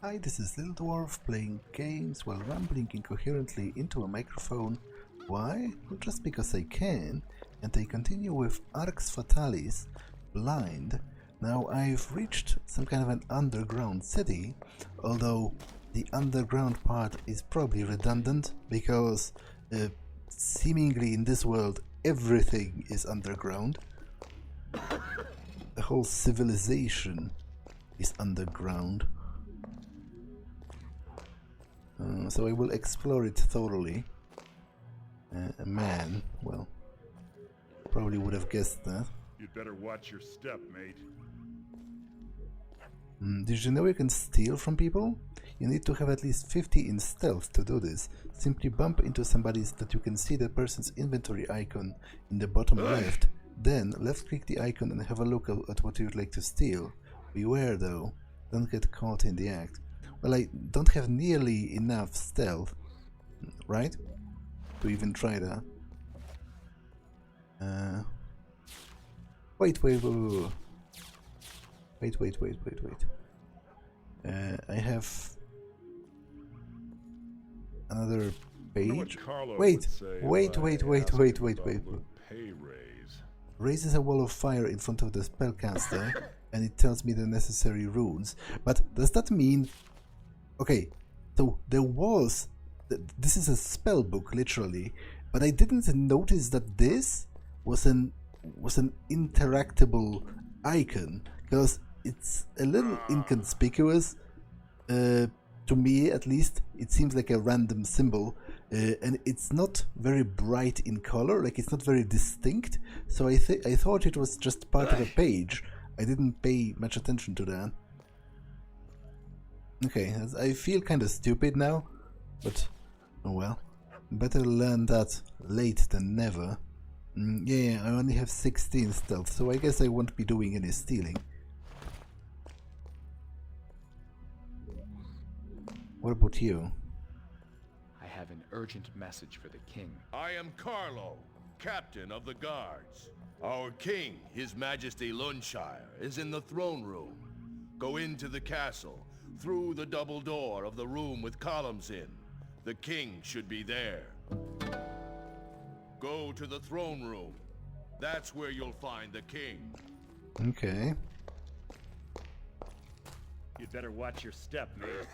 Hi, this is Little Dwarf playing games while rambling incoherently into a microphone. Why? Well, just because I can, and I continue with Arx Fatalis, Blind. Now I've reached some kind of an underground city, although the underground part is probably redundant, because seemingly in this world everything is underground. The whole civilization is underground. So I will explore it thoroughly. A man, well, probably would have guessed that. You'd better watch your step, mate. Did you know you can steal from people? You need to have at least 50 in stealth to do this. Simply bump into somebody that you can see the person's inventory icon in the bottom left. Then left click the icon and have a look at what you'd like to steal. Beware though, don't get caught in the act. Well, I don't have nearly enough stealth, right? To even try that. Wait. I have another page. Wait. Raises a wall of fire in front of the spellcaster, and it tells me the necessary runes. But does that mean... Okay, so there was... This is a spell book, literally, but I didn't notice that this was an interactable icon, because it's a little inconspicuous. To me, at least, it seems like a random symbol, and it's not very bright in color, like it's not very distinct, so I thought it was just part of a page. I didn't pay much attention to that. Okay, I feel kind of stupid now, but oh well. Better learn that late than never. Yeah, I only have 16 stealth, so I guess I won't be doing any stealing. What about you? I have an urgent message for the king. I am Carlo, captain of the guards. Our king, His Majesty Lunshire, is in the throne room. Go into the castle, through the double door of the room with columns in. The king should be there. Go to the throne room. That's where you'll find the king. Okay. You'd better watch your step, mate.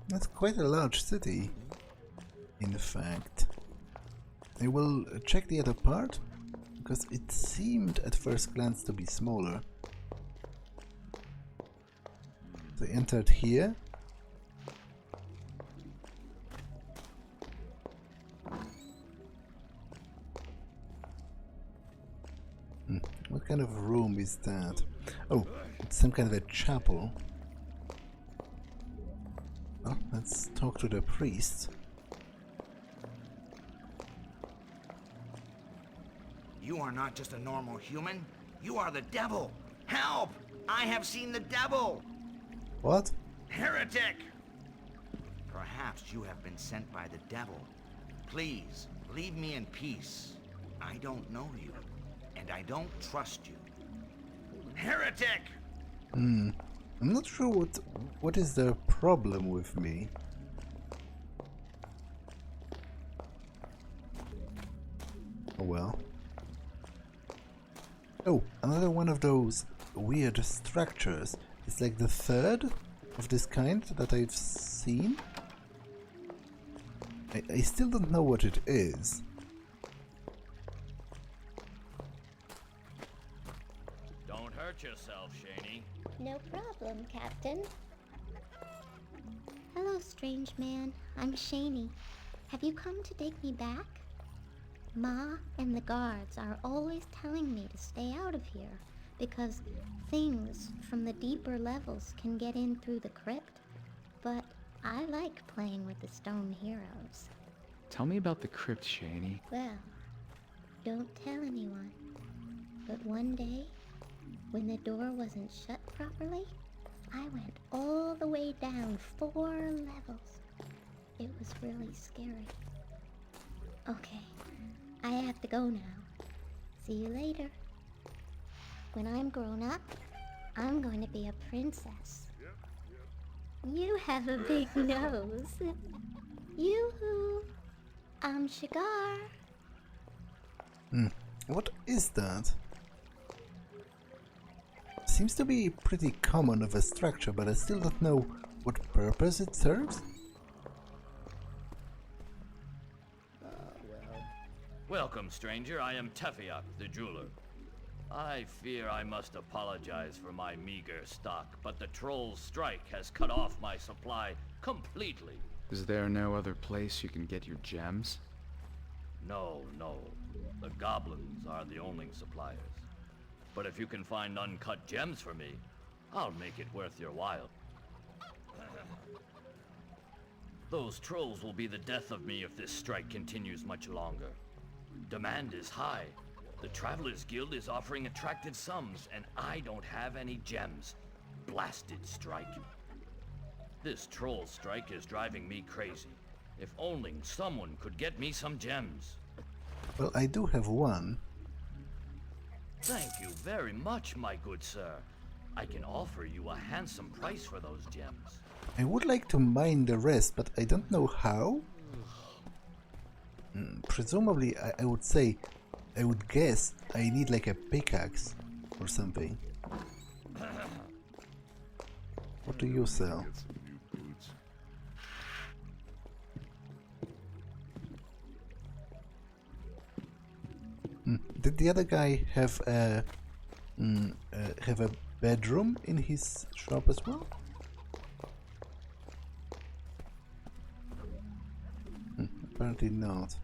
That's quite a large city, in fact. I will check the other part, because it seemed at first glance to be smaller. So I entered here. What kind of room is that? Oh, it's some kind of a chapel. Well, let's talk to the priest. You are not just a normal human. You are the devil. Help! I have seen the devil! What? Heretic! Perhaps you have been sent by the devil. Please, leave me in peace. I don't know you, and I don't trust you. Heretic! I'm not sure what is the problem with me. Oh well. Oh, another one of those weird structures. It's like the third of this kind that I've seen. I still don't know what it is. Don't hurt yourself, Shaney. No problem, Captain. Hello, strange man. I'm Shaney. Have you come to take me back? Ma and the guards are always telling me to stay out of here because things from the deeper levels can get in through the crypt. But I like playing with the stone heroes. Tell me about the crypt, Shaney. Well, don't tell anyone. But one day, when the door wasn't shut properly, I went all the way down 4 levels. It was really scary. Okay, I have to go now. See you later. When I'm grown up, I'm going to be a princess. You have a big nose. Yoo-hoo! I'm Shigar. What is that? Seems to be pretty common of a structure, but I still don't know what purpose it serves. Welcome, stranger. I am Tefiak, the jeweler. I fear I must apologize for my meager stock, but the troll's strike has cut off my supply completely. Is there no other place you can get your gems? No. The goblins are the only suppliers. But if you can find uncut gems for me, I'll make it worth your while. Those trolls will be the death of me if this strike continues much longer. Demand is high. The Travelers Guild is offering attractive sums, and I don't have any gems. Blasted strike. This troll strike is driving me crazy. If only someone could get me some gems. Well, I do have one. Thank you very much, my good sir. I can offer you a handsome price for those gems. I would like to mine the rest, but I don't know how. Presumably, I would say, I would guess I need like a pickaxe or something. What do you sell? Get some new boots. Did the other guy have a bedroom in his shop as well? Apparently not.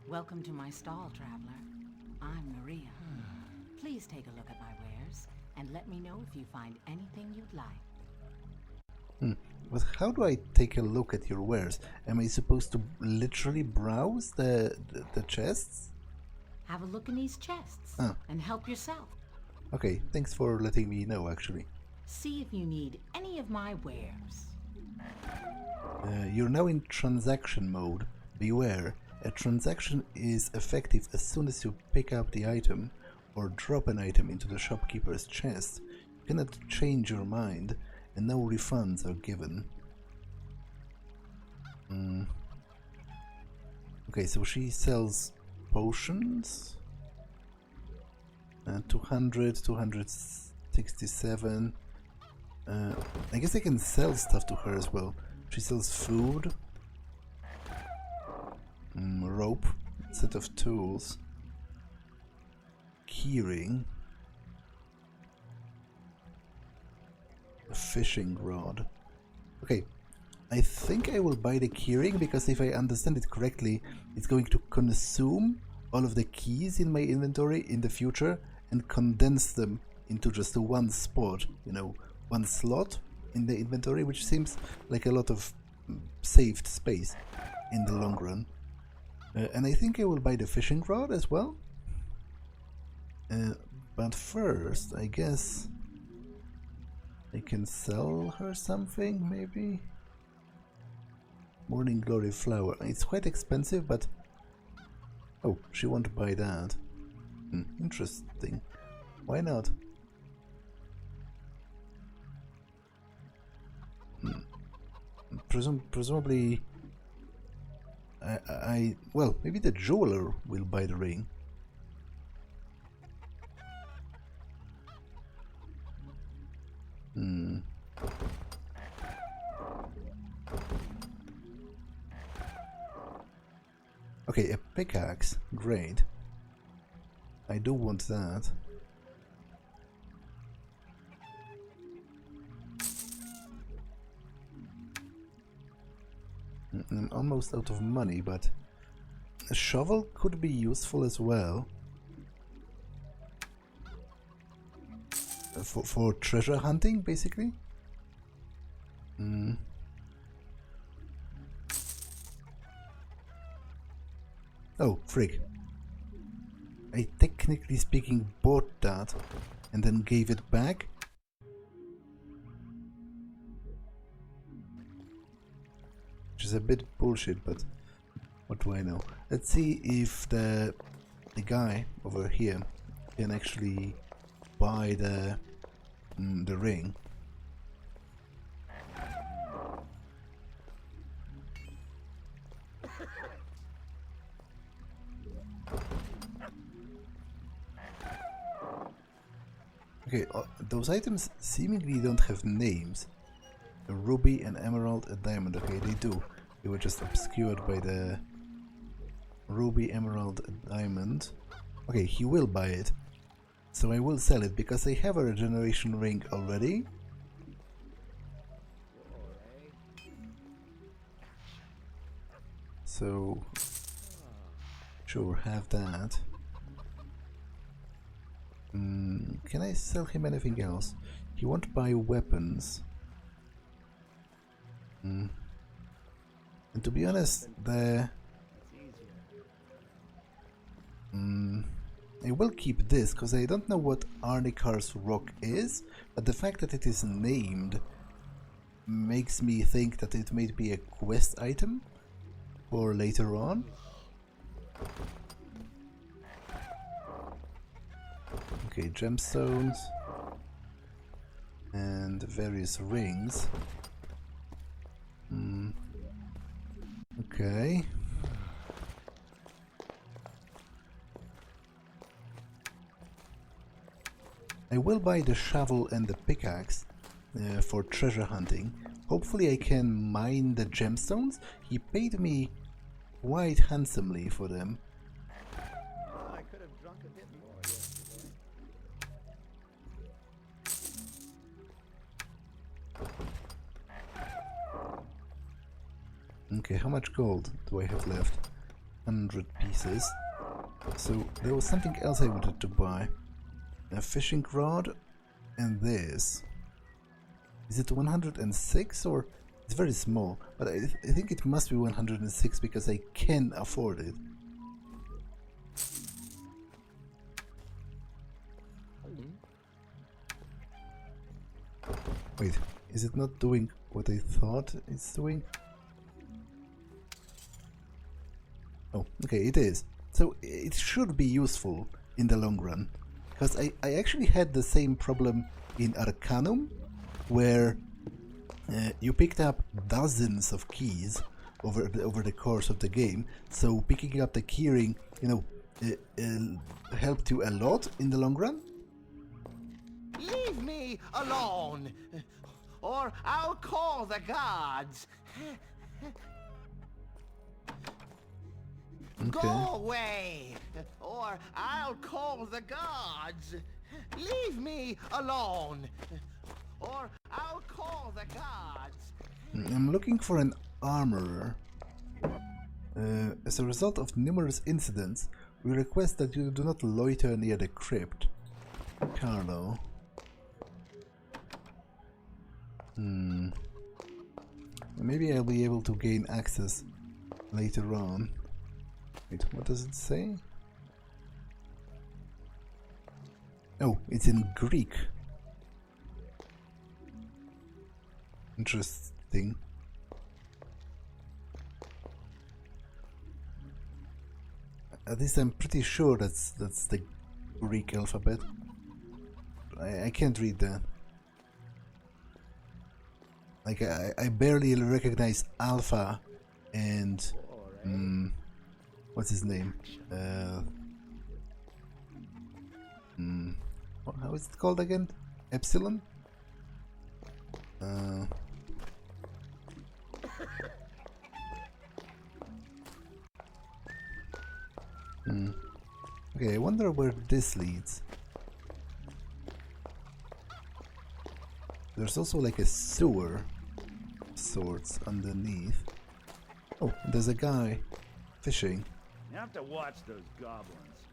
Welcome to my stall, traveler. I'm Maria. Please take a look at my wares and let me know if you find anything you'd like. But how do I take a look at your wares? Am I supposed to literally browse the chests? Have a look in these chests and help yourself. Okay, thanks for letting me know, actually. See if you need any of my wares. You're now in transaction mode. Beware, a transaction is effective as soon as you pick up the item or drop an item into the shopkeeper's chest. You cannot change your mind, and no refunds are given. Okay, so she sells potions. 200, 267. I guess I can sell stuff to her as well. She sells food, rope, set of tools, keyring, a fishing rod. Okay, I think I will buy the keyring because if I understand it correctly, it's going to consume all of the keys in my inventory in the future and condense them into just one spot, you know, one slot in the inventory, which seems like a lot of saved space in the long run. And I think I will buy the fishing rod as well. But first, I guess I can sell her something, maybe? Morning Glory flower. It's quite expensive, but... Oh, she won't buy that. Interesting. Why not? Presumably... well, maybe the jeweler will buy the ring. Okay, a pickaxe. Great. I do want that. I'm almost out of money, but a shovel could be useful as well. For treasure hunting, basically. Oh, frig. I technically speaking bought that and then gave it back, is a bit bullshit, but what do I know? Let's see if the guy over here can actually buy the ring. Okay, those items seemingly don't have names. A ruby, an emerald, a diamond. Okay, they do. They were just obscured by the ruby, emerald, a diamond. Okay, he will buy it. So I will sell it because I have a regeneration ring already. So, sure, have that. Can I sell him anything else? He won't buy weapons. And to be honest, I will keep this because I don't know what Arnikar's rock is, but the fact that it is named makes me think that it may be a quest item for later on. Okay, gemstones and various rings. Okay. I will buy the shovel and the pickaxe for treasure hunting. Hopefully I can mine the gemstones. He paid me quite handsomely for them. I could have drunk a bit more yesterday. Okay, how much gold do I have left? 100 pieces. So there was something else I wanted to buy. A fishing rod and this. Is it 106 or it's very small? But I think it must be 106 because I can afford it. Wait, is it not doing what I thought it's doing? Oh, okay, it is. So it should be useful in the long run. Because I actually had the same problem in Arcanum, where you picked up dozens of keys over the course of the game. So picking up the keyring, you know, helped you a lot in the long run. Leave me alone, or I'll call the gods. Okay. Go away, or I'll call the gods. Leave me alone, or I'll call the gods. I'm looking for an armorer. As a result of numerous incidents, we request that you do not loiter near the crypt. Carlo. Maybe I'll be able to gain access later on. Wait, what does it say? Oh, it's in Greek. Interesting. At least I'm pretty sure that's the Greek alphabet. I can't read that. Like I barely recognize Alpha and what's his name? How is it called again? Epsilon? Okay, I wonder where this leads. There's also like a sewer of sorts underneath. Oh, there's a guy fishing. You have to watch those goblins.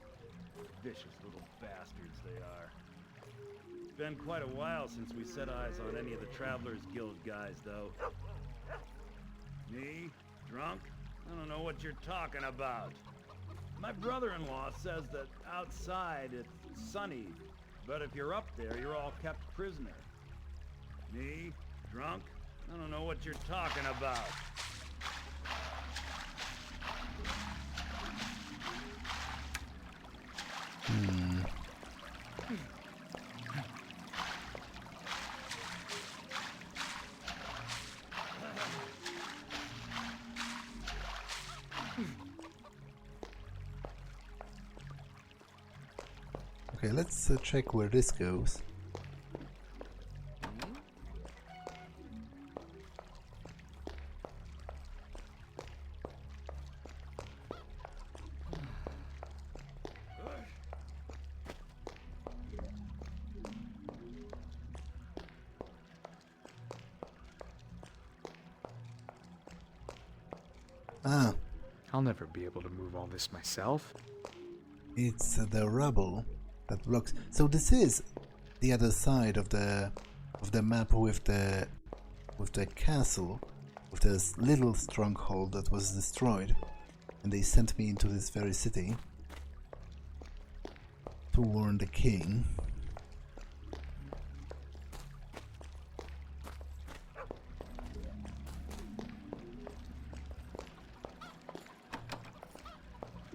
Vicious little bastards they are. It's been quite a while since we set eyes on any of the Travelers Guild guys, though. Me? Drunk? I don't know what you're talking about. My brother-in-law says that outside it's sunny, but if you're up there, you're all kept prisoner. Me? Drunk? I don't know what you're talking about. Okay, let's check where this goes. Ah, I'll never be able to move all this myself. it's the rubble that blocks. So this is the other side of the map with the castle, with this little stronghold that was destroyed, and they sent me into this very city to warn the king.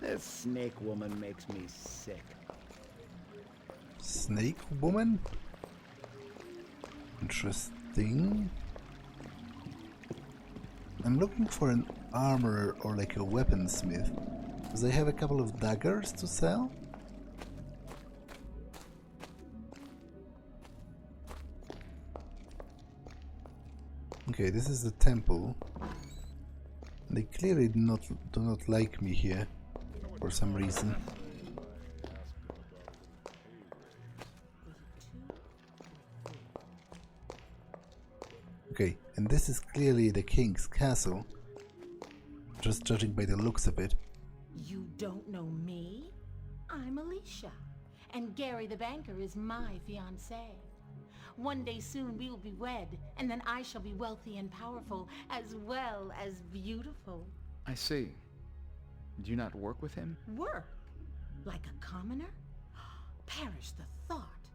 This snake woman makes me sick. Snake woman? Interesting. I'm looking for an armorer or like a weaponsmith. Because I have a couple of daggers to sell. Okay, this is the temple. They clearly do not like me here for some reason. Okay, and this is clearly the king's castle, just judging by the looks of it. You don't know me? I'm Alicia, and Gary the banker is my fiancé. One day soon we will be wed, and then I shall be wealthy and powerful, as well as beautiful. I see. Do you not work with him? Work? Like a commoner? Perish the thought.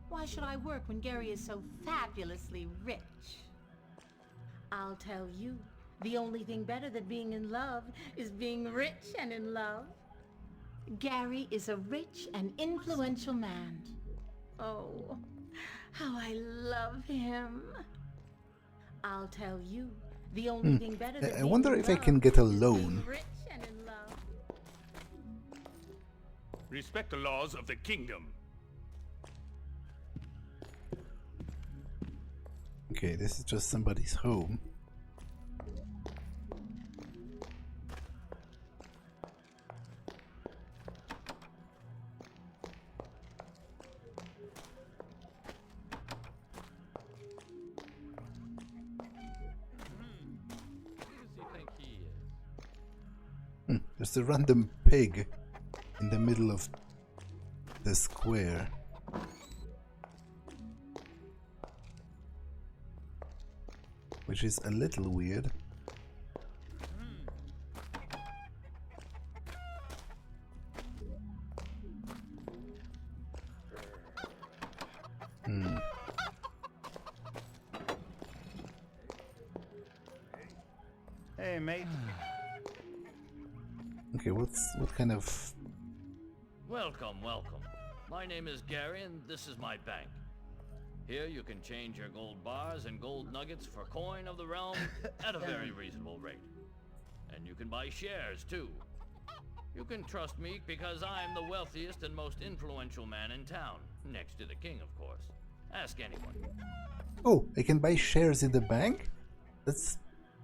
Why should I work when Gary is so fabulously rich? I'll tell you, the only thing better than being in love is being rich and in love. Gary is a rich and influential man. Oh, how I love him. I'll tell you, the only thing better than I wonder if I can get a loan. rich and in love. Respect the laws of the kingdom. Okay, this is just somebody's home. There's a random pig in the middle of the square. Which is a little weird. Hey, mate. Okay, what kind of... Welcome, welcome. My name is Gary, and this is my bank. Here you can change your gold bars and gold nuggets for coin of the realm at a very reasonable rate. And you can buy shares, too. You can trust me because I'm the wealthiest and most influential man in town. Next to the king, of course. Ask anyone. Oh, I can buy shares in the bank? That's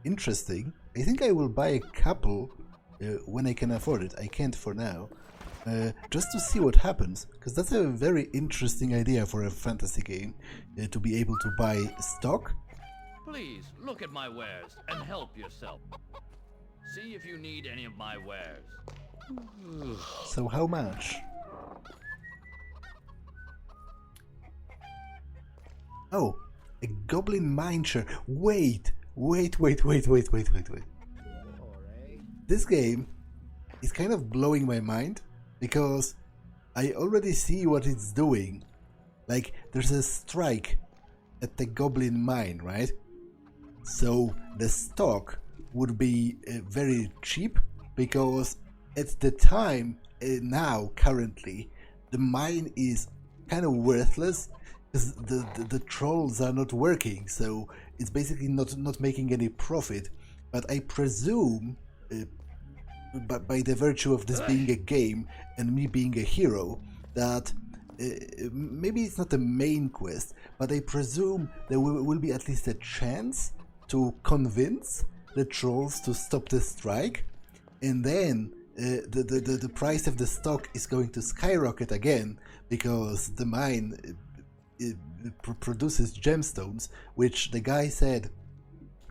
interesting. I think I will buy a couple when I can afford it. I can't for now. Just to see what happens, because that's a very interesting idea for a fantasy game, to be able to buy stock. Please, look at my wares and help yourself. See if you need any of my wares. So how much? Oh, a goblin mineshaft. Wait. This game is kind of blowing my mind, because I already see what it's doing. Like, there's a strike at the goblin mine, right? So the stock would be very cheap, because at the time, now, currently, the mine is kind of worthless, because the trolls are not working, so it's basically not making any profit. But I presume, by the virtue of this being a game and me being a hero, that maybe it's not the main quest, but I presume there will be at least a chance to convince the trolls to stop the strike, and then the price of the stock is going to skyrocket again because the mine produces gemstones, which the guy said,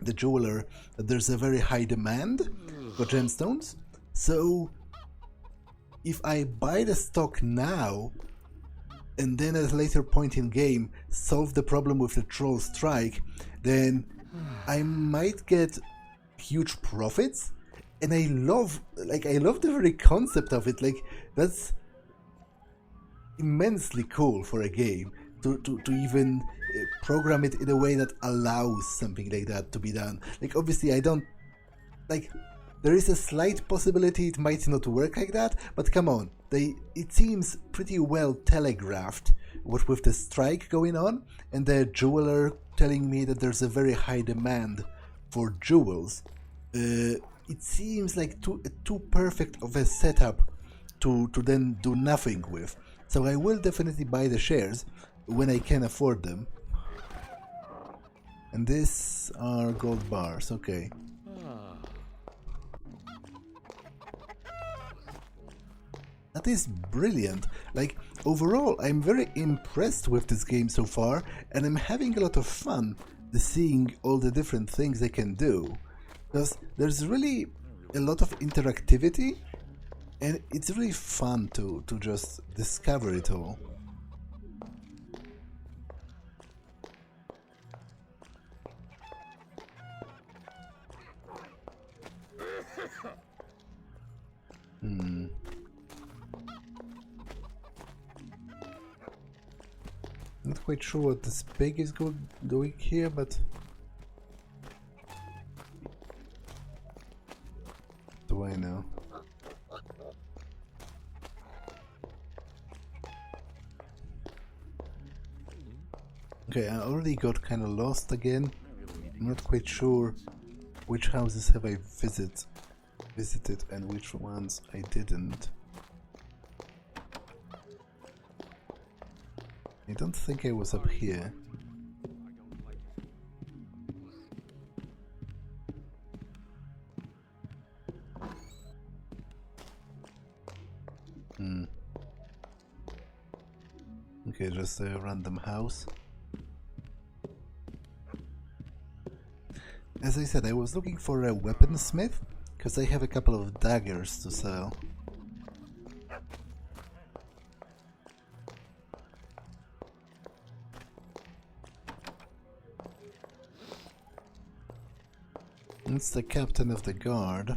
the jeweler, that there's a very high demand for gemstones. So if I buy the stock now and then at a later point in game solve the problem with the troll strike, then I might get huge profits. And I love the very concept of it. Like, that's immensely cool for a game to even program it in a way that allows something like that to be done. Like, obviously I don't, like, there is a slight possibility it might not work like that, but come on, it seems pretty well telegraphed what with the strike going on and the jeweler telling me that there's a very high demand for jewels. It seems like too perfect of a setup to then do nothing with. So I will definitely buy the shares when I can afford them. And these are gold bars, okay. That is brilliant. Like, overall, I'm very impressed with this game so far, and I'm having a lot of fun seeing all the different things I can do. Because there's really a lot of interactivity, and it's really fun to just discover it all. Not quite sure what this pig is doing here, but do I know? Okay, I already got kind of lost again. I'm not quite sure which houses have I visited and which ones I didn't. I don't think I was up here. Okay, just a random house. As I said, I was looking for a weaponsmith, because I have a couple of daggers to sell. It's the captain of the guard.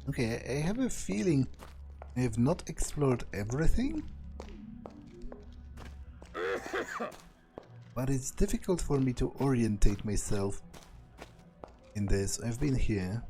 Okay, I have a feeling I have not explored everything, but it's difficult for me to orientate myself in this. I've been here.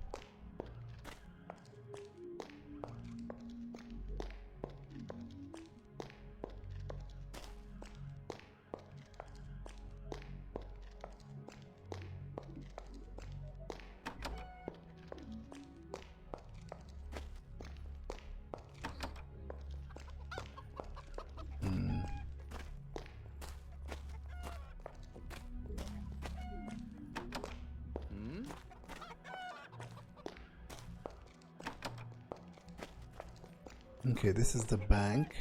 Okay, this is the bank.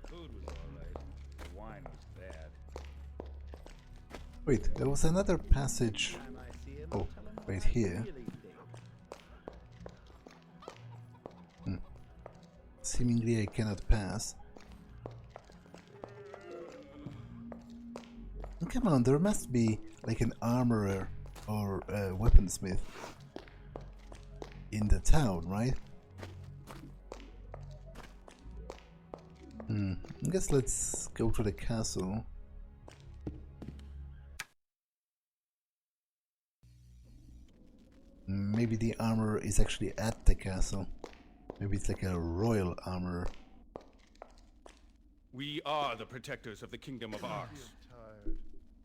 Food was alright. The wine was bad. Wait, there was another passage. Oh, right here. Seemingly I cannot pass. Oh, come on, there must be like an armorer or weaponsmith in the town, right? I guess let's go to the castle. Maybe the armor is actually at the castle. Maybe it's like a royal armor. We are the protectors of the Kingdom of Arx.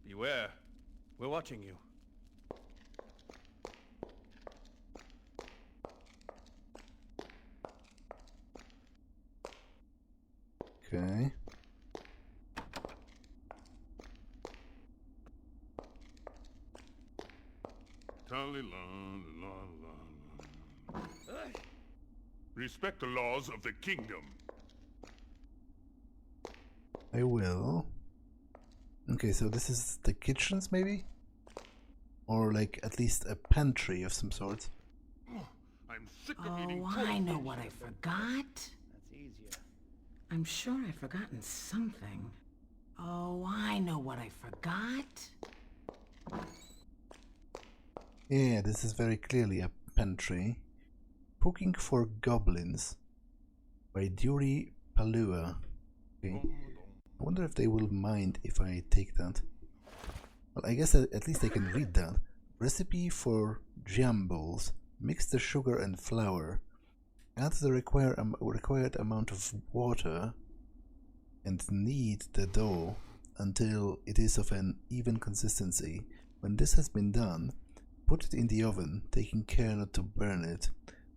Beware. We're watching you. Okay. Respect the laws of the kingdom. I will. Okay, so this is the kitchens, maybe? Or like at least a pantry of some sort. I'm sick of eating Oh, I know what I forgot. That's easier. I'm sure I've forgotten something. Oh, I know what I forgot. Yeah, this is very clearly a pantry. Cooking for Goblins by Duri Palua. Okay. I wonder if they will mind if I take that. Well, I guess at least I can read that. Recipe for jambles. Mix the sugar and flour. Add the required amount of water and knead the dough until it is of an even consistency. When this has been done, put it in the oven, taking care not to burn it.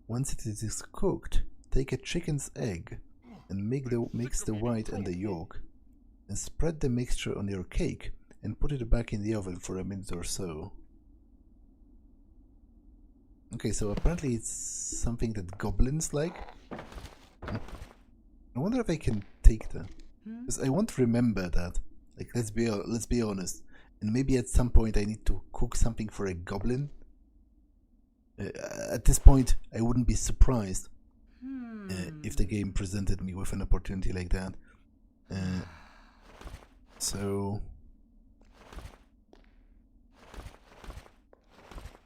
Once it is cooked, take a chicken's egg and mix the white and the yolk, and spread the mixture on your cake and put it back in the oven for a minute or so. Okay, so apparently it's something that goblins like. I wonder if I can take that, because I won't remember that. Like, let's be honest. And maybe at some point I need to cook something for a goblin. At this point, I wouldn't be surprised if the game presented me with an opportunity like that. So,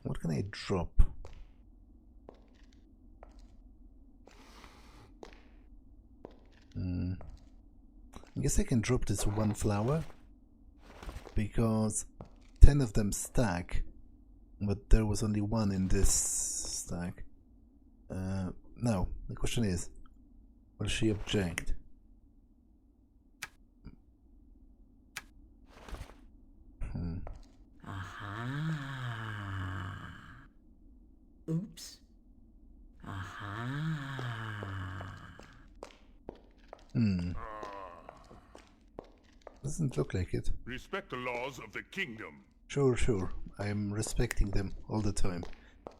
what can I drop? I guess I can drop this one flower, because 10 of them stack, but there was only one in this stack. Now, the question is, will she object? Aha. Oops. Aha. Doesn't look like it. Respect the laws of the kingdom. Sure. I am respecting them all the time,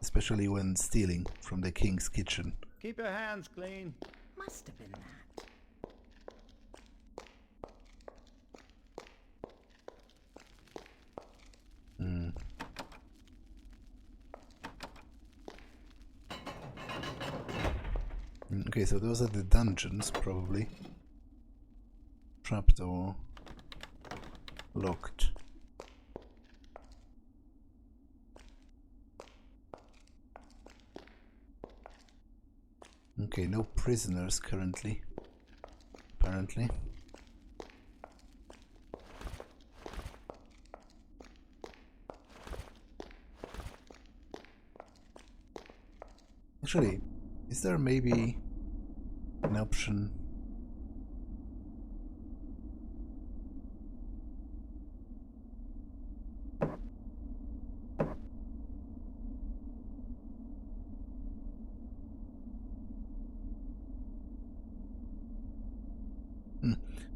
especially when stealing from the king's kitchen. Keep your hands clean. Must have been that. Okay, so those are the dungeons, probably. Trapdoor. Locked. Okay, no prisoners currently. Apparently. Actually, is there maybe an option?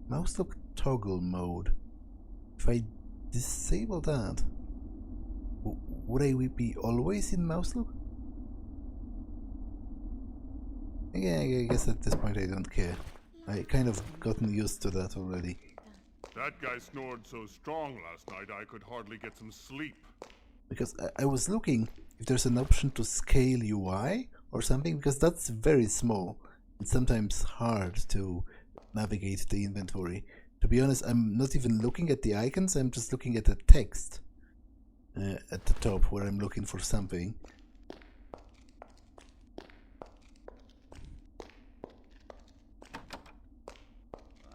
Mouse look toggle mode. If I disable that, would I be always in mouse look? Yeah, I guess at this point I don't care. I kind of gotten used to that already. That guy snored so strong last night I could hardly get some sleep. Because I was looking if there's an option to scale UI or something, because that's very small. It's sometimes hard to navigate the inventory. To be honest, I'm not even looking at the icons, I'm just looking at the text. at the top where I'm looking for something.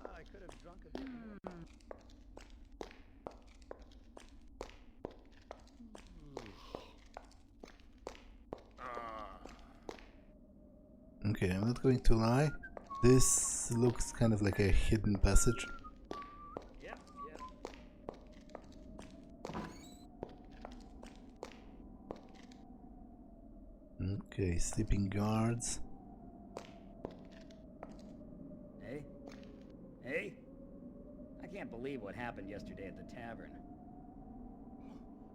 I could have drunk a bit. Okay, I'm not going to lie. This looks kind of like a hidden passage. Yep. Okay, sleeping guards. Hey? I can't believe what happened yesterday at the tavern.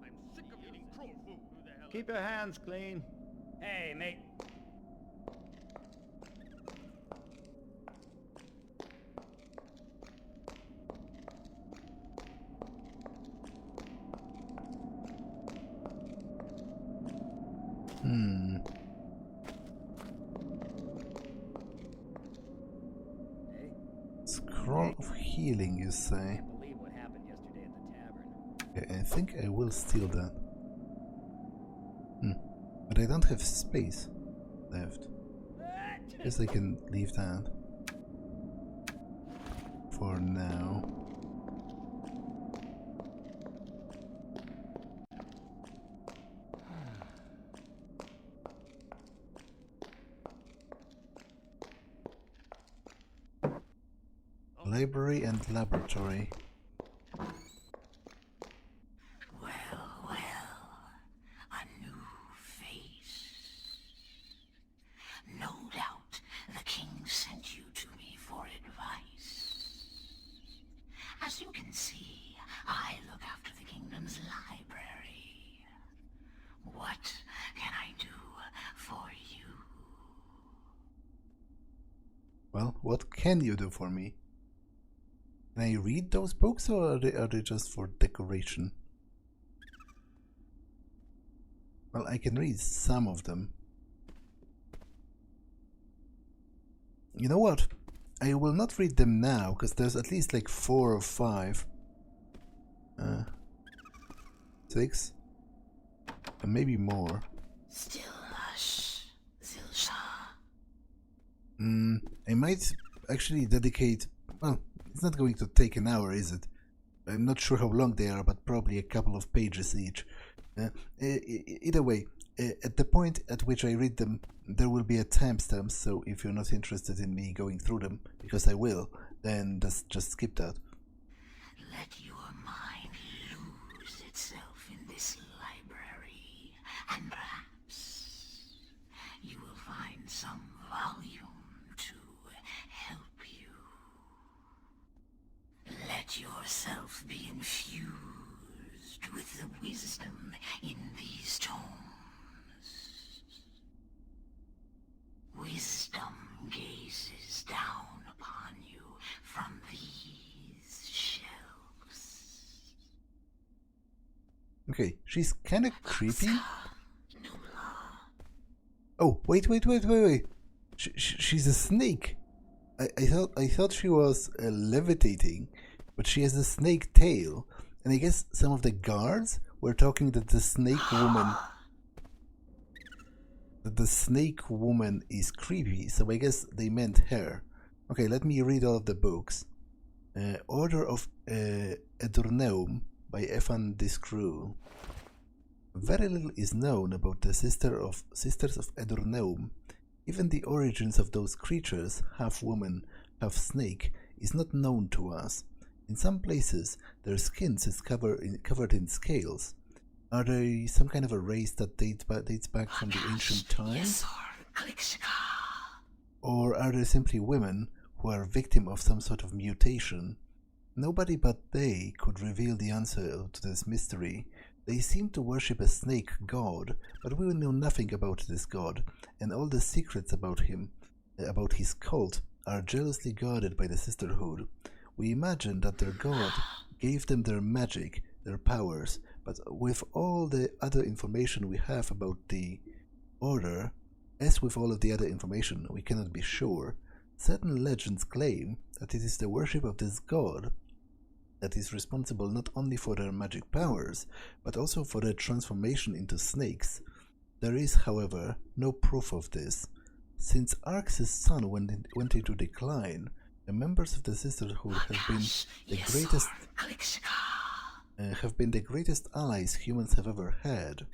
I'm sick of eating crow food. Who the hell? Keep your hands clean. Hey, mate. Scroll of healing, you say? I can't believe what happened yesterday at the tavern. Okay, I think I will steal that. But I don't have space left. Guess I can leave that for now. Library and laboratory. Well, a new face. No doubt the king sent you to me for advice. As you can see, I look after the kingdom's library. What can I do for you? Well, what can you do for me? Can I read those books, or are they just for decoration? Well, I can read some of them. You know what? I will not read them now, because there's at least like 4 or 5. 6? And maybe more. Still hush, Zilsha. I might actually dedicate... Well, it's not going to take an hour, is it? I'm not sure how long they are, but probably a couple of pages each. Either way, at the point at which I read them, there will be a timestamp, so if you're not interested in me going through them, because I will, then just skip that. Let your mind lose itself in this library, and perhaps you will find some volume to help you. Let yourself be infused with the wisdom in these tomes. Wisdom gazes down upon you from these shelves. Okay, she's kind of creepy. Oh, wait. She's a snake. I thought she was levitating, but she has a snake tail. And I guess some of the guards were talking that the snake woman is creepy, so I guess they meant her. Okay, let me read all of the books. Order of Ederneum by Evan Discrew. Very little is known about the Sisters of Ederneum. Even the origins of those creatures, half woman, half snake, is not known to us. In some places, their skins is covered in scales. Are they some kind of a race that dates back from the ancient times? Or are they simply women who are victim of some sort of mutation? Nobody but they could reveal the answer to this mystery. They seem to worship a snake god, but we know nothing about this god, and all the secrets about him, about his cult, are jealously guarded by the Sisterhood. We imagine that their god gave them their magic, their powers, but with all the other information we have about the Order, as with all of the other information, we cannot be sure. Certain legends claim that it is the worship of this god that is responsible not only for their magic powers, but also for their transformation into snakes. There is, however, no proof of this. Since Arx's sun went into decline, the members of the Sisterhood have been the greatest allies humans have ever had.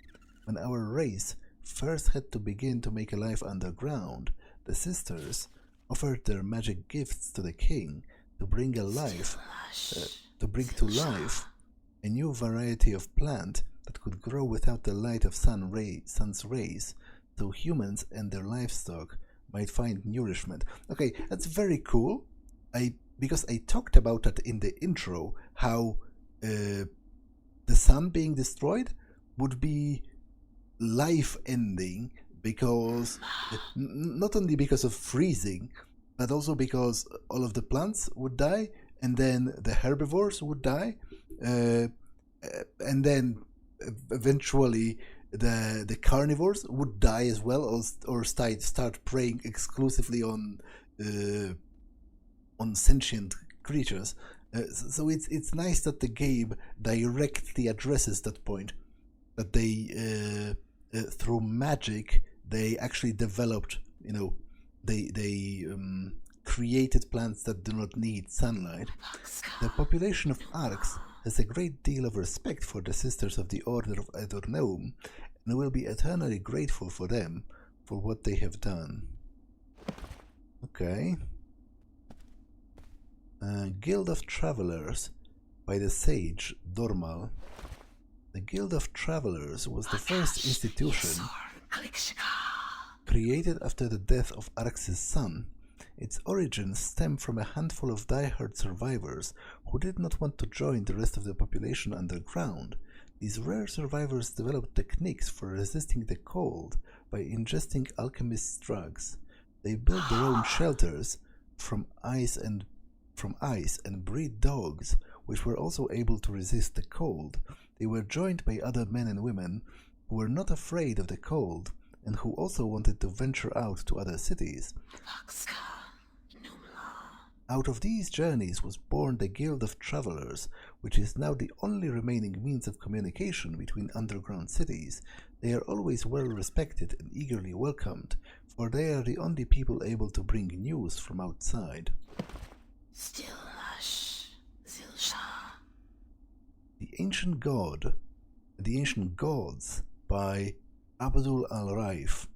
When our race first had to begin to make a life underground, the sisters offered their magic gifts to the king to bring to life a new variety of plant that could grow without the light of sun's rays, so humans and their livestock might find nourishment. Okay, that's very cool. Because I talked about that in the intro, how the sun being destroyed would be life-ending, because not only because of freezing, but also because all of the plants would die, and then the herbivores would die, and then eventually the carnivores would die as well, or start preying exclusively on sentient creatures. So it's nice that the game directly addresses that point, that they through magic they actually developed, they created plants that do not need sunlight. The population of Arx has a great deal of respect for the Sisters of the Order of Ederneum, and will be eternally grateful for them for what they have done. Okay. Guild of Travelers by the sage Dormal. The Guild of Travelers was the first institution created after the death of Arx's son. Its origins stem from a handful of diehard survivors who did not want to join the rest of the population underground. These rare survivors developed techniques for resisting the cold by ingesting alchemists' drugs. They built their own shelters from ice and breed dogs, which were also able to resist the cold. They were joined by other men and women who were not afraid of the cold and who also wanted to venture out to other cities. Out of these journeys was born the Guild of Travelers, which is now the only remaining means of communication between underground cities. They are always well respected and eagerly welcomed, for they are the only people able to bring news from outside. The Ancient Gods by Abdul Al-Raif.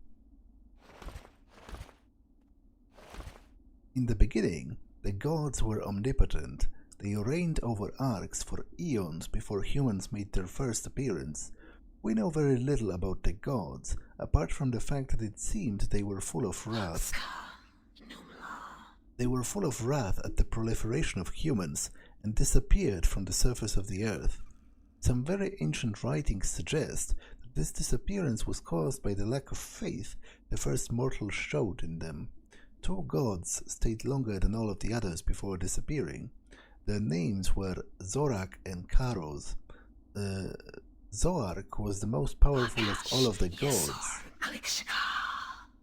In the beginning, the gods were omnipotent. They reigned over Arx for eons before humans made their first appearance. We know very little about the gods, apart from the fact that it seemed they were full of wrath. They were full of wrath at the proliferation of humans and disappeared from the surface of the earth. Some very ancient writings suggest that this disappearance was caused by the lack of faith the first mortals showed in them. Two gods stayed longer than all of the others before disappearing. Their names were Zorak and Karos. Zorak was the most powerful of all of the gods.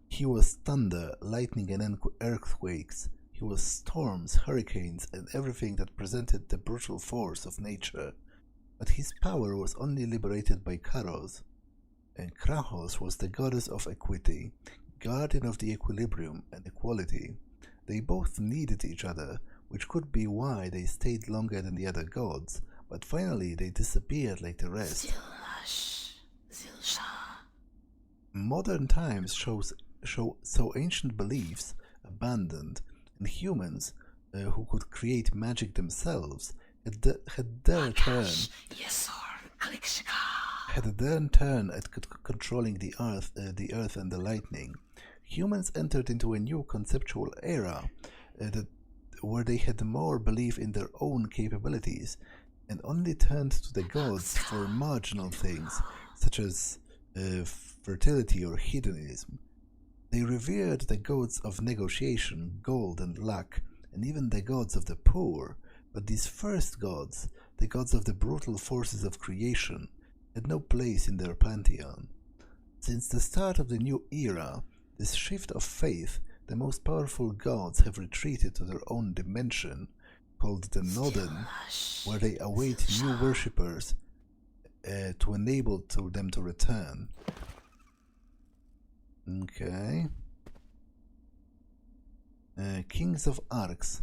He was thunder, lightning, and earthquakes. He was storms, hurricanes, and everything that presented the brutal force of nature. But his power was only liberated by Karos. And Krahos was the goddess of equity, guardian of the equilibrium and equality. They both needed each other, which could be why they stayed longer than the other gods, but finally they disappeared like the rest. Modern times show ancient beliefs abandoned, and humans who could create magic themselves had their turn at controlling the earth and the lightning. Humans entered into a new conceptual era where they had more belief in their own capabilities and only turned to the gods for marginal things such as fertility or hedonism. They revered the gods of negotiation, gold and luck, and even the gods of the poor, but these first gods, the gods of the brutal forces of creation, had no place in their pantheon. Since the start of the new era, this shift of faith, the most powerful gods have retreated to their own dimension. called the Nodden, where they await new worshippers to enable them to return. Okay. Kings of Arx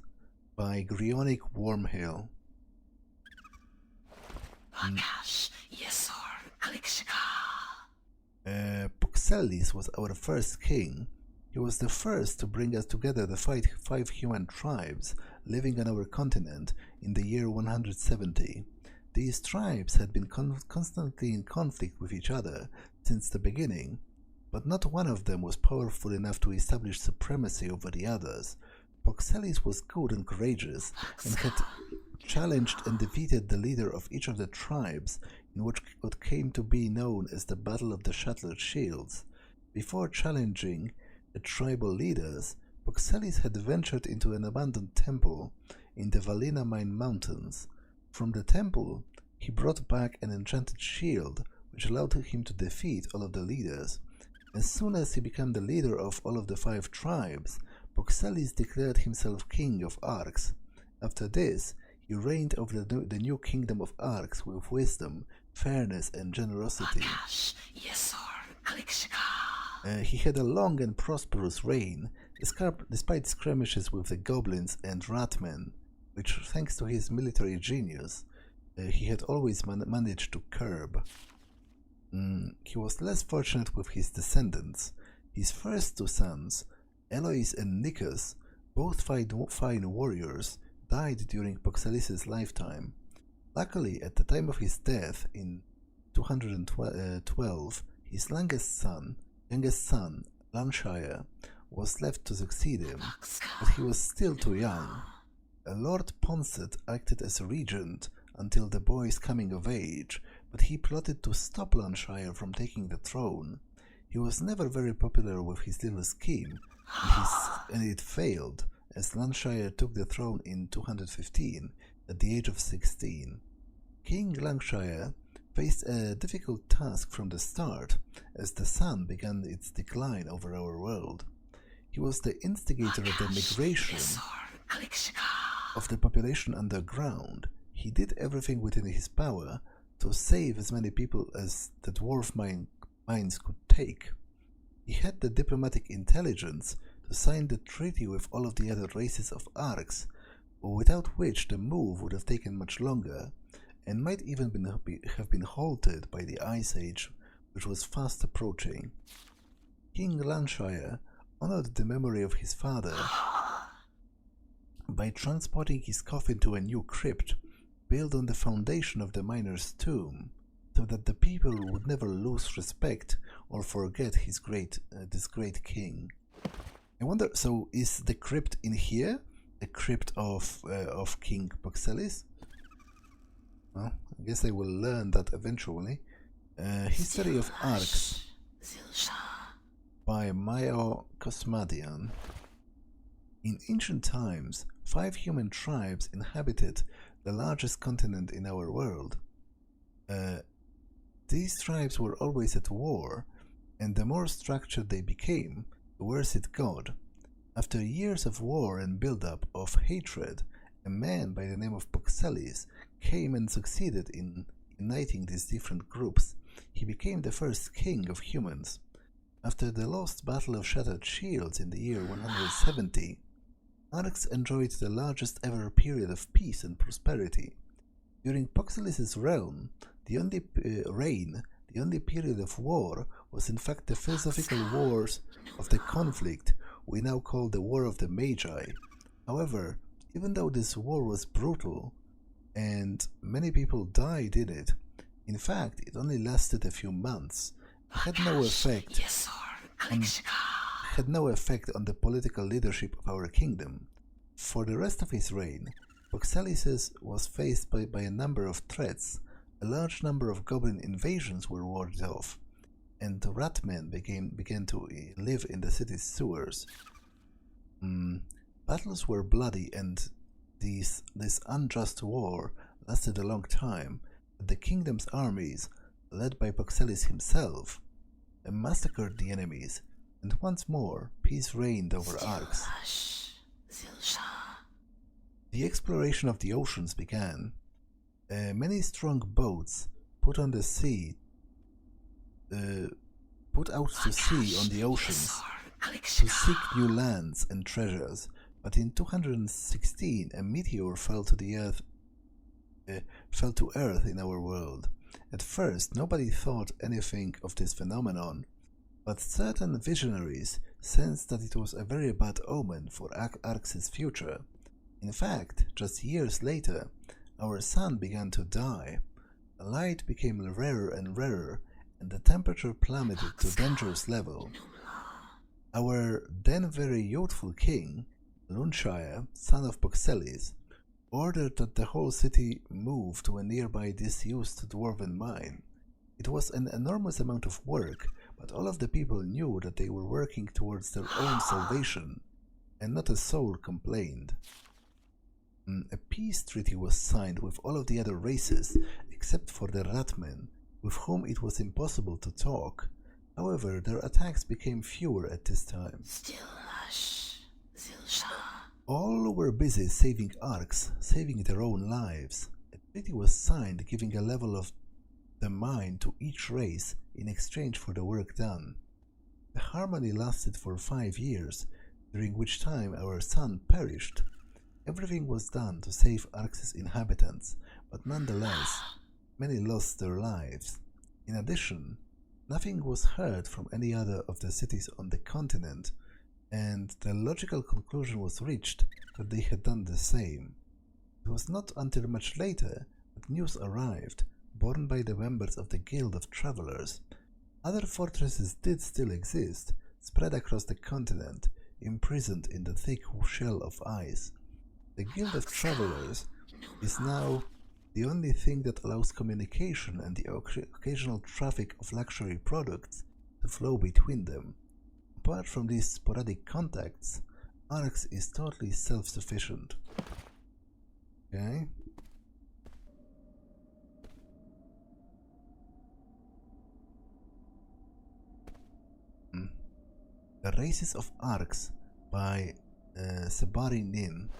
by Grionic Wormhill. Poxelis was our first king. He was the first to bring us together the five human tribes living on our continent in the year 170. These tribes had been constantly in conflict with each other since the beginning, but not one of them was powerful enough to establish supremacy over the others. Poxelis was good and courageous, and had challenged and defeated the leader of each of the tribes in what came to be known as the Battle of the Shattered Shields. Before challenging the tribal leaders, Poxelis had ventured into an abandoned temple in the Valina Mine Mountains. From the temple, he brought back an enchanted shield which allowed him to defeat all of the leaders. As soon as he became the leader of all of the 5 tribes, Poxelis declared himself King of Arx. After this, he reigned over the new Kingdom of Arx with wisdom, fairness, and generosity. He had a long and prosperous reign, despite skirmishes with the goblins and ratmen, which, thanks to his military genius, he had always managed to curb. He was less fortunate with his descendants. His first 2 sons, Elois and Nikos, both fine warriors, died during Poxelis' lifetime. Luckily, at the time of his death in 212, his youngest son, Lunshire, was left to succeed him, but he was still too young. Lord Ponset acted as regent until the boy's coming of age, but he plotted to stop Lunshire from taking the throne. He was never very popular with his little scheme, and it failed, as Lunshire took the throne in 215, at the age of 16. King Lunshire faced a difficult task from the start, as the sun began its decline over our world. He was the instigator of the migration of the population underground. He did everything within his power to save as many people as the dwarf mines could take. He had the diplomatic intelligence to sign the treaty with all of the other races of Arx, without which the move would have taken much longer, and might even have been halted by the Ice Age, which was fast approaching. King Lunshire honored the memory of his father by transporting his coffin to a new crypt, built on the foundation of the miner's tomb, so that the people would never lose respect or forget this great king. I wonder, so is the crypt in here? The crypt of King Poxelis? Well, I guess I will learn that eventually. History of Arx by Mayo Cosmadian. In ancient times, 5 human tribes inhabited the largest continent in our world. These tribes were always at war, and the more structured they became, the worse it got. After years of war and build-up of hatred, a man by the name of Poxelis came and succeeded in uniting these different groups. He became the first king of humans. After the lost Battle of Shattered Shields in the year 170, Arx enjoyed the largest ever period of peace and prosperity. During Poxelis' realm, the only period of war was in fact the philosophical wars of the conflict we now call the War of the Magi. However, even though this war was brutal and many people died in it, in fact it only lasted a few months. It had no effect on the political leadership of our kingdom. For the rest of his reign, Poxelis was faced by a number of threats. A large number of goblin invasions were warded off, and the ratmen began to live in the city's sewers. Battles were bloody, and this unjust war lasted a long time. The kingdom's armies, led by Poxelis himself, massacred the enemies, and once more peace reigned over Arx. The exploration of the oceans began. Many strong boats put out to sea on the oceans to seek new lands and treasures, but in 216 a meteor fell to Earth in our world. At first, nobody thought anything of this phenomenon, but certain visionaries sensed that it was a very bad omen for Arx's future. In fact, just years later, our sun began to die. The light became rarer and rarer, and the temperature plummeted to dangerous level. Our then very youthful king, Lunshire, son of Boxelis, ordered that the whole city move to a nearby disused dwarven mine. It was an enormous amount of work, but all of the people knew that they were working towards their own salvation, and not a soul complained. A peace treaty was signed with all of the other races, except for the Ratmen, with whom it was impossible to talk. However, their attacks became fewer at this time. All were busy saving Arx, saving their own lives. A treaty was signed giving a level of the mine to each race in exchange for the work done. The harmony lasted for 5 years, during which time our sun perished. Everything was done to save Arx's inhabitants, but nonetheless, many lost their lives. In addition, nothing was heard from any other of the cities on the continent, and the logical conclusion was reached that they had done the same. It was not until much later that news arrived, borne by the members of the Guild of Travelers. Other fortresses did still exist, spread across the continent, imprisoned in the thick shell of ice. The Guild of Travelers is now the only thing that allows communication and the occasional traffic of luxury products to flow between them. Apart from these sporadic contacts, Arx is totally self-sufficient. Okay. The Races of Arx by Sebari Nin.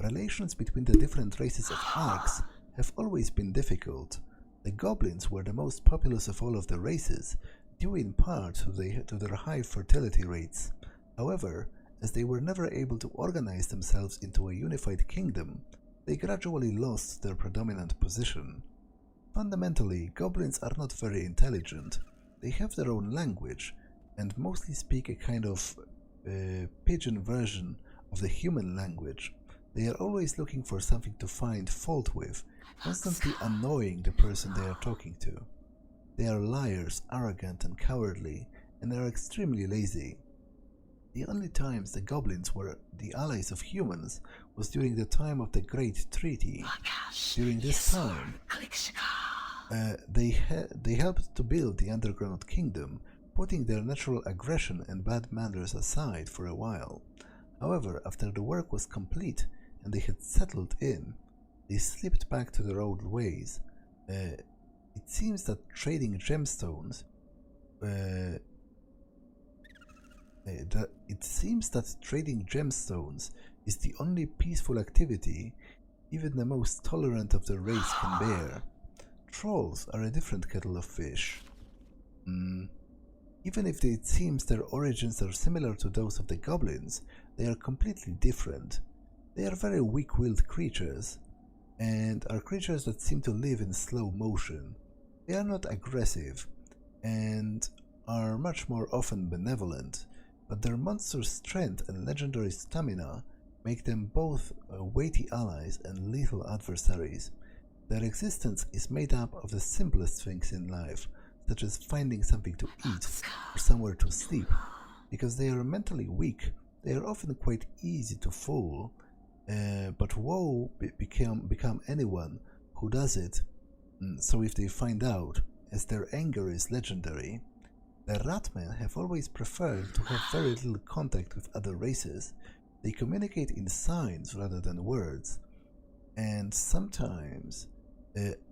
Relations between the different races of Arx have always been difficult. The goblins were the most populous of all of the races, due in part to their high fertility rates. However, as they were never able to organize themselves into a unified kingdom, they gradually lost their predominant position. Fundamentally, goblins are not very intelligent. They have their own language, and mostly speak a kind of pidgin version of the human language. They are always looking for something to find fault with, constantly annoying the person they are talking to. They are liars, arrogant and cowardly, and are extremely lazy. The only times the goblins were the allies of humans was during the time of the Great Treaty. During this time, they helped to build the underground kingdom, putting their natural aggression and bad manners aside for a while. However, after the work was complete and they had settled in, they slipped back to their old ways. It seems that trading gemstones is the only peaceful activity even the most tolerant of the race can bear. Trolls are a different kettle of fish. Even if it seems their origins are similar to those of the goblins, they are completely different. They are very weak-willed creatures, and are creatures that seem to live in slow motion. They are not aggressive, and are much more often benevolent, but their monstrous strength and legendary stamina make them both weighty allies and lethal adversaries. Their existence is made up of the simplest things in life, such as finding something to eat or somewhere to sleep. Because they are mentally weak, they are often quite easy to fool, but woe become anyone who does it. So if they find out, as their anger is legendary, the Ratmen have always preferred to have very little contact with other races. They communicate in signs rather than words, and sometimes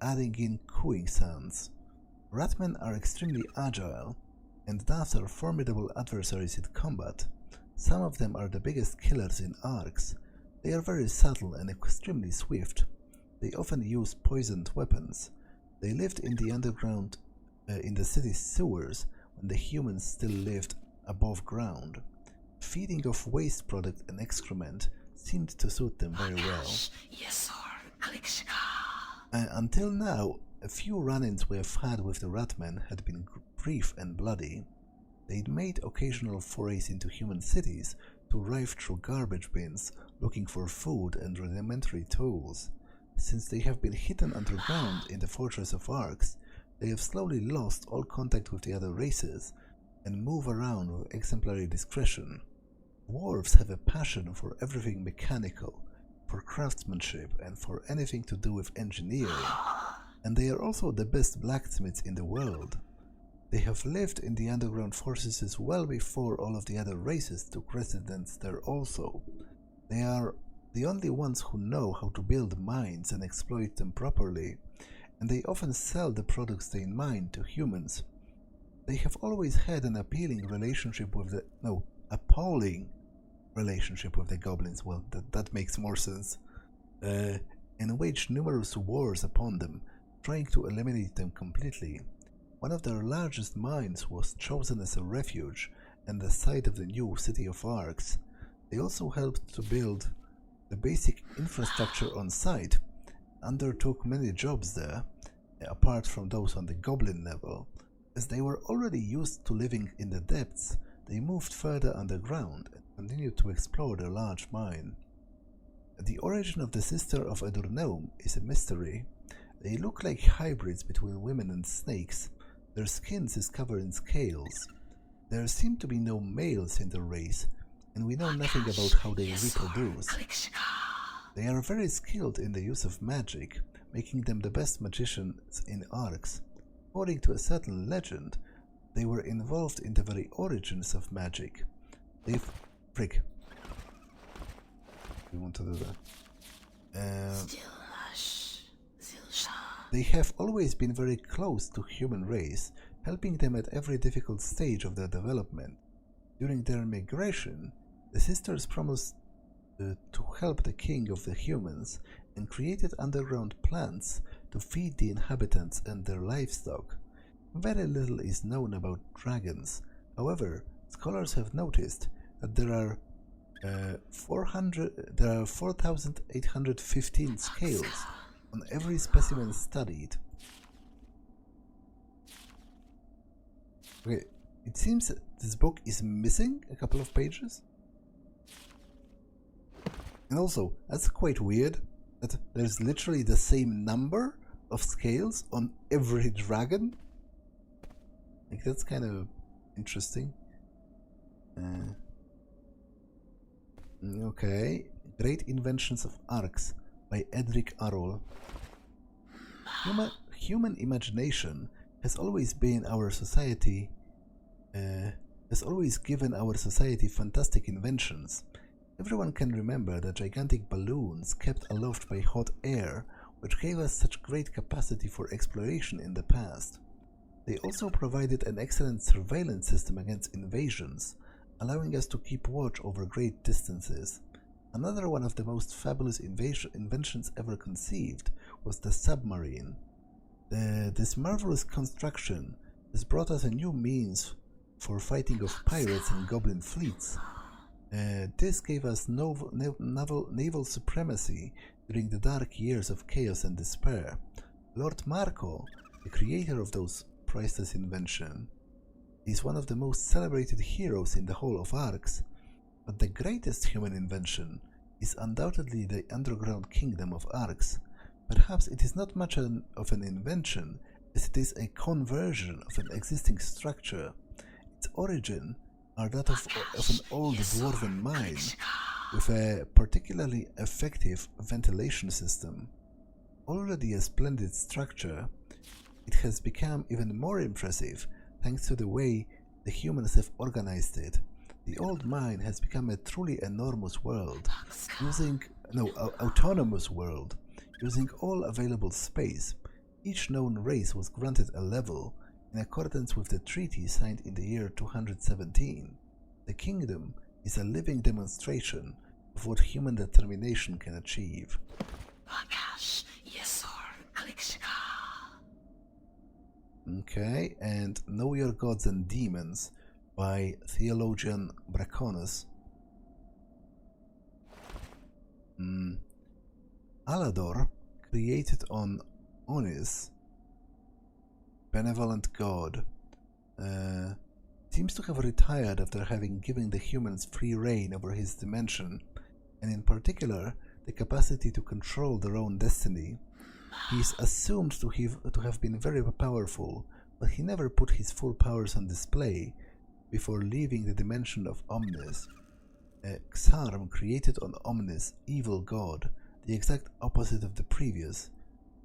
adding in cooing sounds. Ratmen are extremely agile, and thus are formidable adversaries in combat. Some of them are the biggest killers in Arx. They are very subtle and extremely swift. They often use poisoned weapons. They lived in the underground, in the city's sewers, when the humans still lived above ground. Feeding off waste product and excrement seemed to suit them very well. Until now, a few run-ins we have had with the Ratmen had been brief and bloody. They'd made occasional forays into human cities to rive through garbage bins looking for food and rudimentary tools. Since they have been hidden underground in the Fortress of Arx, they have slowly lost all contact with the other races and move around with exemplary discretion. Dwarves have a passion for everything mechanical, for craftsmanship, and for anything to do with engineering, and they are also the best blacksmiths in the world. They have lived in the underground fortresses well before all of the other races took residence there also. They are the only ones who know how to build mines and exploit them properly, and they often sell the products they mine to humans. They have always had an appalling relationship with the goblins, well, that makes more sense, and waged numerous wars upon them, trying to eliminate them completely. One of their largest mines was chosen as a refuge and the site of the new city of Arx. They also helped to build the basic infrastructure on site, undertook many jobs there, apart from those on the goblin level. As they were already used to living in the depths, they moved further underground and continued to explore the large mine. The origin of the Sister of Ederneum is a mystery. They look like hybrids between women and snakes. Their skin is covered in scales. There seem to be no males in their race, and we know nothing about how they reproduce. They are very skilled in the use of magic, making them the best magicians in Arx. According to a certain legend, they were involved in the very origins of magic. We want to do that. They have always been very close to human race, helping them at every difficult stage of their development. During their migration, the sisters promised to help the king of the humans and created underground plants to feed the inhabitants and their livestock. Very little is known about dragons. However, scholars have noticed that there are 4,815 scales on every specimen studied. Okay, it seems that this book is missing a couple of pages. And also, that's quite weird that there's literally the same number of scales on every dragon. Like, that's kind of interesting. Okay. Great Inventions of Arx by Edric Arol. Human imagination has always been our society, has always given our society fantastic inventions. Everyone can remember the gigantic balloons kept aloft by hot air, which gave us such great capacity for exploration in the past. They also provided an excellent surveillance system against invasions, allowing us to keep watch over great distances. Another one of the most fabulous inventions ever conceived was the submarine. This marvelous construction has brought us a new means for fighting off pirates and goblin fleets. This gave us naval supremacy during the dark years of chaos and despair. Lord Marco, the creator of those priestess invention, is one of the most celebrated heroes in the whole of Arx, but the greatest human invention is undoubtedly the underground kingdom of Arx. Perhaps it is not much of an invention as it is a conversion of an existing structure. Its origin are that of an old dwarven mine with a particularly effective ventilation system. Already a splendid structure, it has become even more impressive thanks to the way the humans have organized it. The old mine has become a truly enormous world, autonomous world, using all available space. Each known race was granted a level in accordance with the treaty signed in the year 217. The kingdom is a living demonstration, of what human determination can achieve. Okay, and Know Your Gods and Demons by theologian Braconus. Alador, created on Onis, benevolent god, seems to have retired after having given the humans free reign over his dimension, and in particular the capacity to control their own destiny. He is assumed to have been very powerful, but he never put his full powers on display before leaving the dimension of Omnis. Xarm, created on Omnis, evil god, the exact opposite of the previous.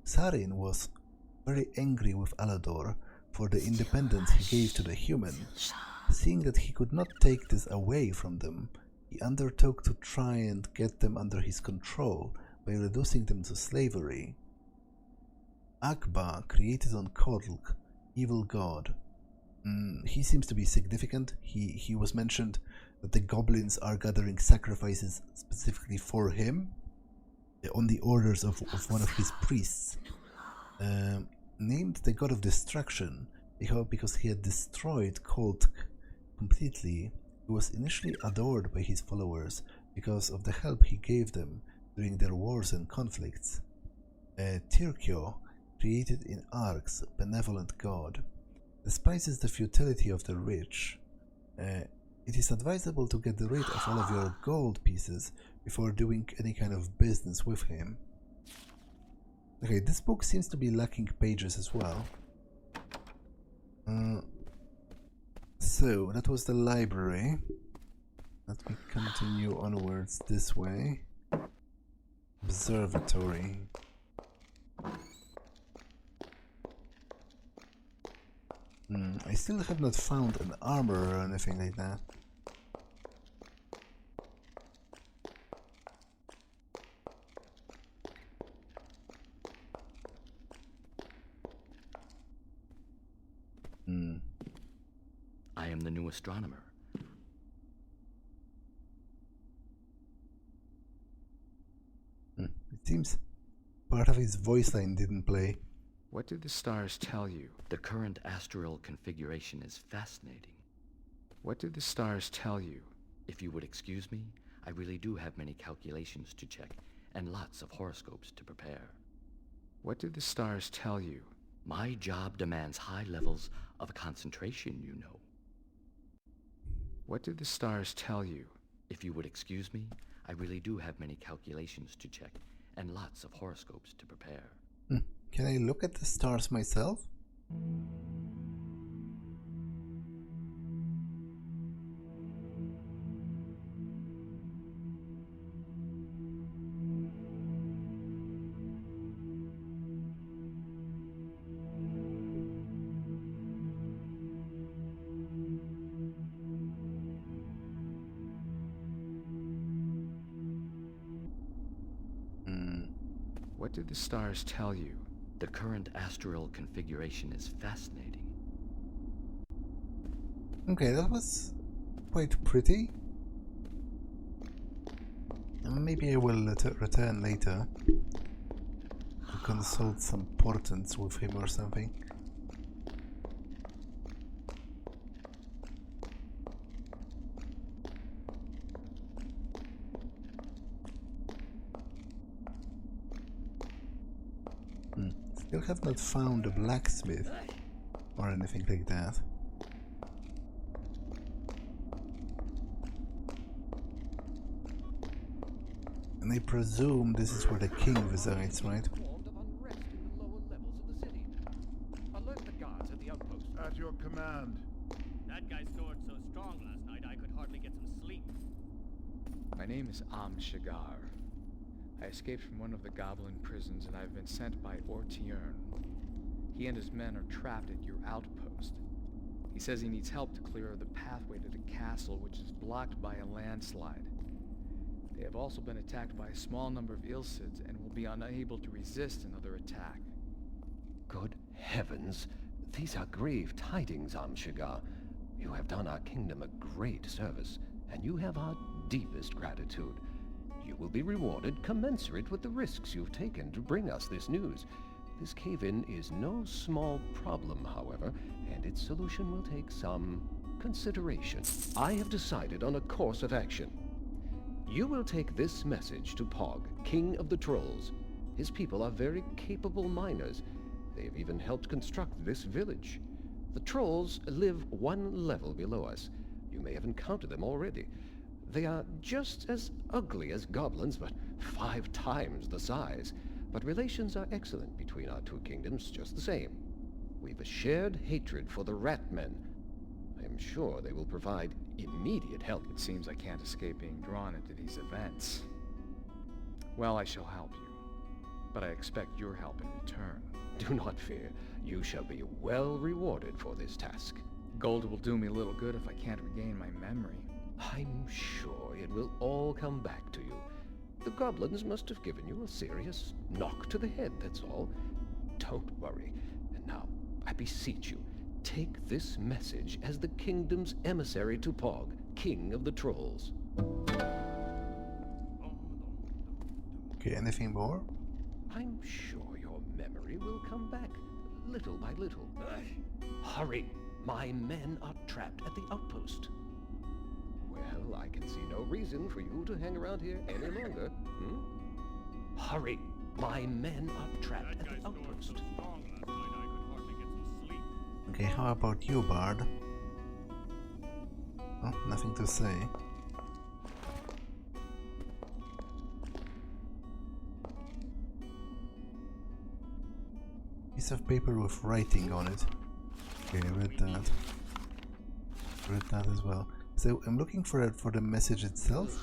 Xarin was very angry with Alador for the independence he gave to the human. Seeing that he could not take this away from them, he undertook to try and get them under his control by reducing them to slavery. Akba, created on Kodlk, evil god. He seems to be significant. He was mentioned that the goblins are gathering sacrifices specifically for him on the orders of one of his priests. Named the god of destruction because he had destroyed Koltk completely. He was initially adored by his followers because of the help he gave them during their wars and conflicts. Tirkio, created in Arx, benevolent god, despises the futility of the rich. It is advisable to get rid of all of your gold pieces before doing any kind of business with him. Okay, this book seems to be lacking pages as well. So, that was the library. Let me continue onwards this way. Observatory. I still have not found an armor or anything like that. I am the new astronomer. It seems part of his voice line didn't play. What did the stars tell you? The current astral configuration is fascinating. What did the stars tell you? If you would excuse me, I really do have many calculations to check and lots of horoscopes to prepare. What did the stars tell you? My job demands high levels of concentration, you know. What did the stars tell you? If you would excuse me, I really do have many calculations to check and lots of horoscopes to prepare. Can I look at the stars myself? What did the stars tell you? The current astral configuration is fascinating. Okay, that was quite pretty. Maybe I will return later to consult some portents with him or something. Still have not found a blacksmith or anything like that. And I presume this is where the king resides, right? Alert the guards at the outpost. At your command. That guy snored so strong last night I could hardly get some sleep. My name is Shigar. I escaped from one of the goblin prisons and I've been sent by Ortiern. He and his men are trapped at your outpost. He says he needs help to clear the pathway to the castle, which is blocked by a landslide. They have also been attacked by a small number of Ilsids and will be unable to resist another attack. Good heavens, these are grave tidings, Shigar. You have done our kingdom a great service, and you have our deepest gratitude. You will be rewarded commensurate with the risks you've taken to bring us this news. This cave-in is no small problem, however, and its solution will take some consideration. I have decided on a course of action. You will take this message to Pog, King of the Trolls. His people are very capable miners. They have even helped construct this village. The trolls live one level below us. You may have encountered them already. They are just as ugly as goblins, but 5 times the size. But relations are excellent between our two kingdoms, just the same. We've a shared hatred for the rat men. I am sure they will provide immediate help. It seems I can't escape being drawn into these events. Well, I shall help you, but I expect your help in return. Do not fear. You shall be well rewarded for this task. Gold will do me little good if I can't regain my memory. I'm sure it will all come back to you. The goblins must have given you a serious knock to the head, that's all. Don't worry. And now, I beseech you, take this message as the kingdom's emissary to Pog, King of the Trolls. Okay, anything more? I'm sure your memory will come back, little by little. Hurry! My men are trapped at the outpost. Well, I can see no reason for you to hang around here any longer. Hurry! My men are trapped at the outpost. Okay, how about you, Bard? Oh, nothing to say. Piece of paper with writing on it. Okay, I read that. Read that as well. So I'm looking for it for the message itself.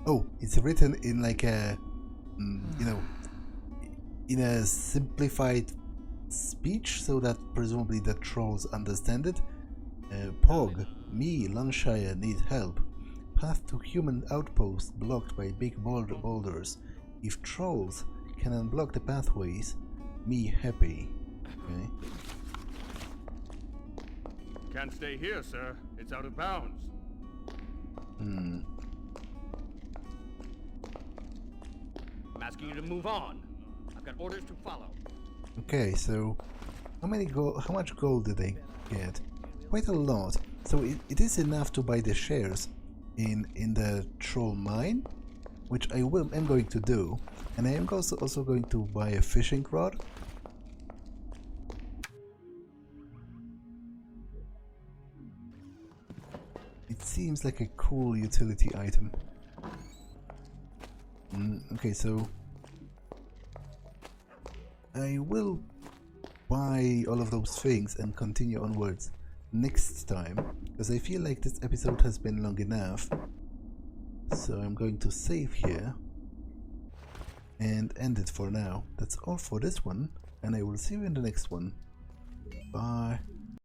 Oh, it's written in like a, you know, in a simplified speech, so that presumably the trolls understand it. Pog, me, Lunshire, need help. Path to human outpost blocked by big boulders. If trolls can unblock the pathways, me happy. Okay. Can't stay here, sir. It's out of bounds. I'm asking you to move on. I've got orders to follow. Okay, so how much gold did they get? Quite a lot. So it is enough to buy the shares in the troll mine, which I'm going to do, and I am also going to buy a fishing rod. It seems like a cool utility item. Okay, so I will buy all of those things and continue onwards next time, because I feel like this episode has been long enough. So I'm going to save here and end it for now. That's all for this one, and I will see you in the next one. Bye.